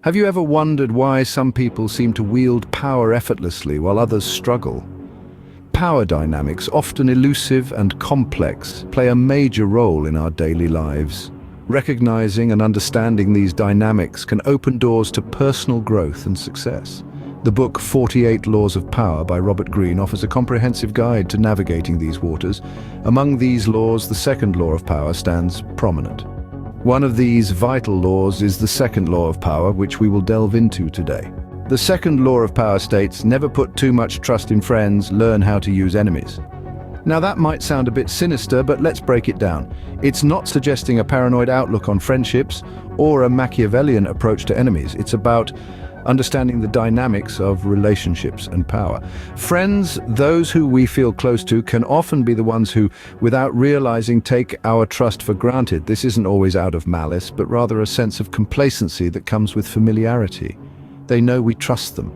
Have you ever wondered why some people seem to wield power effortlessly while others struggle? Power dynamics, often elusive and complex, play a major role in our daily lives. Recognizing and understanding these dynamics can open doors to personal growth and success. The book 48 Laws of Power by Robert Greene offers a comprehensive guide to navigating these waters. Among these laws, the second law of power stands prominent. One of these vital laws is the second law of power, which we will delve into today. The second law of power states, never put too much trust in friends, learn how to use enemies. Now that might sound a bit sinister, but let's break it down. It's not suggesting a paranoid outlook on friendships or a Machiavellian approach to enemies. It's about understanding the dynamics of relationships and power. Friends, those who we feel close to, can often be the ones who, without realizing, take our trust for granted. This isn't always out of malice, but rather a sense of complacency that comes with familiarity. They know we trust them,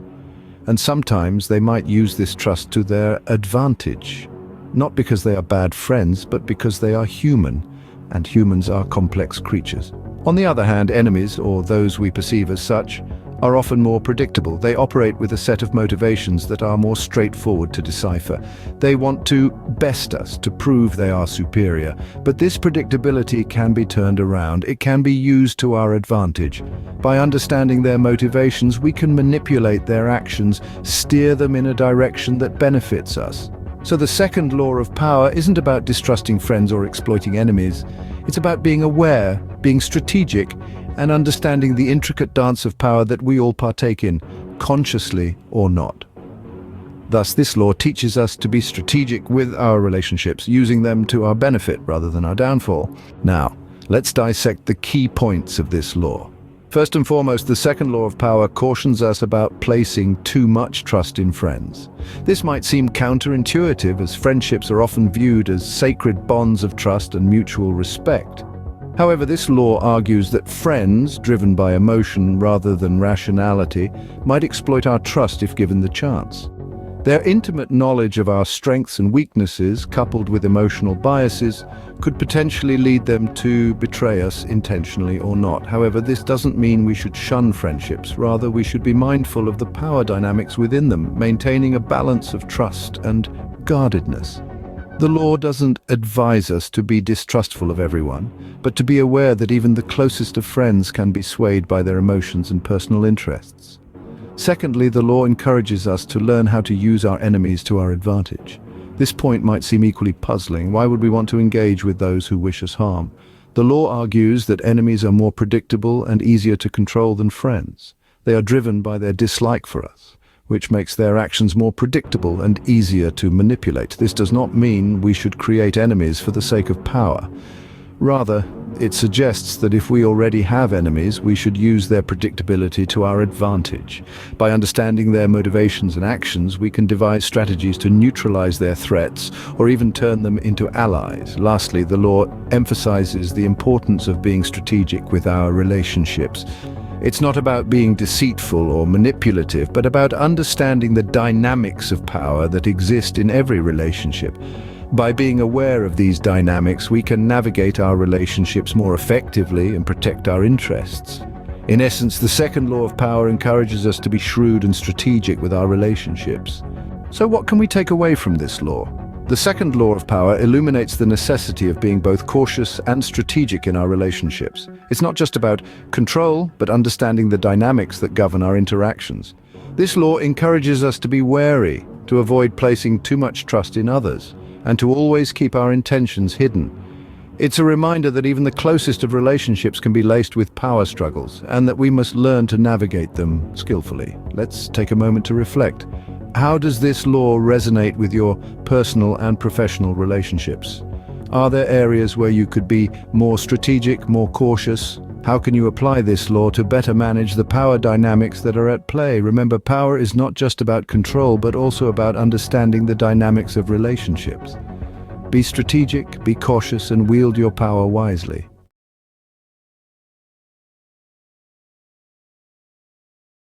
and sometimes they might use this trust to their advantage. Not because they are bad friends, but because they are human, and humans are complex creatures. On the other hand, enemies, or those we perceive as such, are often more predictable. They operate with a set of motivations that are more straightforward to decipher. They want to best us, to prove they are superior. But this predictability can be turned around. It can be used to our advantage. By understanding their motivations, we can manipulate their actions, steer them in a direction that benefits us. So the second law of power isn't about distrusting friends or exploiting enemies. It's about being aware, being strategic, and understanding the intricate dance of power that we all partake in, consciously or not. Thus, this law teaches us to be strategic with our relationships, using them to our benefit rather than our downfall. Now, let's dissect the key points of this law. First and foremost, the second law of power cautions us about placing too much trust in friends. This might seem counterintuitive, as friendships are often viewed as sacred bonds of trust and mutual respect. However, this law argues that friends, driven by emotion rather than rationality, might exploit our trust if given the chance. Their intimate knowledge of our strengths and weaknesses, coupled with emotional biases, could potentially lead them to betray us intentionally or not. However, this doesn't mean we should shun friendships. Rather, we should be mindful of the power dynamics within them, maintaining a balance of trust and guardedness. The law doesn't advise us to be distrustful of everyone, but to be aware that even the closest of friends can be swayed by their emotions and personal interests. Secondly, the law encourages us to learn how to use our enemies to our advantage. This point might seem equally puzzling. Why would we want to engage with those who wish us harm? The law argues that enemies are more predictable and easier to control than friends. They are driven by their dislike for us, which makes their actions more predictable and easier to manipulate. This does not mean we should create enemies for the sake of power. Rather, it suggests that if we already have enemies, we should use their predictability to our advantage. By understanding their motivations and actions, we can devise strategies to neutralize their threats or even turn them into allies. Lastly, the law emphasizes the importance of being strategic with our relationships. It's not about being deceitful or manipulative, but about understanding the dynamics of power that exist in every relationship. By being aware of these dynamics, we can navigate our relationships more effectively and protect our interests. In essence, the second law of power encourages us to be shrewd and strategic with our relationships. So what can we take away from this law? The second law of power illuminates the necessity of being both cautious and strategic in our relationships. It's not just about control, but understanding the dynamics that govern our interactions. This law encourages us to be wary, to avoid placing too much trust in others, and to always keep our intentions hidden. It's a reminder that even the closest of relationships can be laced with power struggles, and that we must learn to navigate them skillfully. Let's take a moment to reflect. How does this law resonate with your personal and professional relationships? Are there areas where you could be more strategic, more cautious? How can you apply this law to better manage the power dynamics that are at play? Remember, power is not just about control, but also about understanding the dynamics of relationships. Be strategic, be cautious, and wield your power wisely.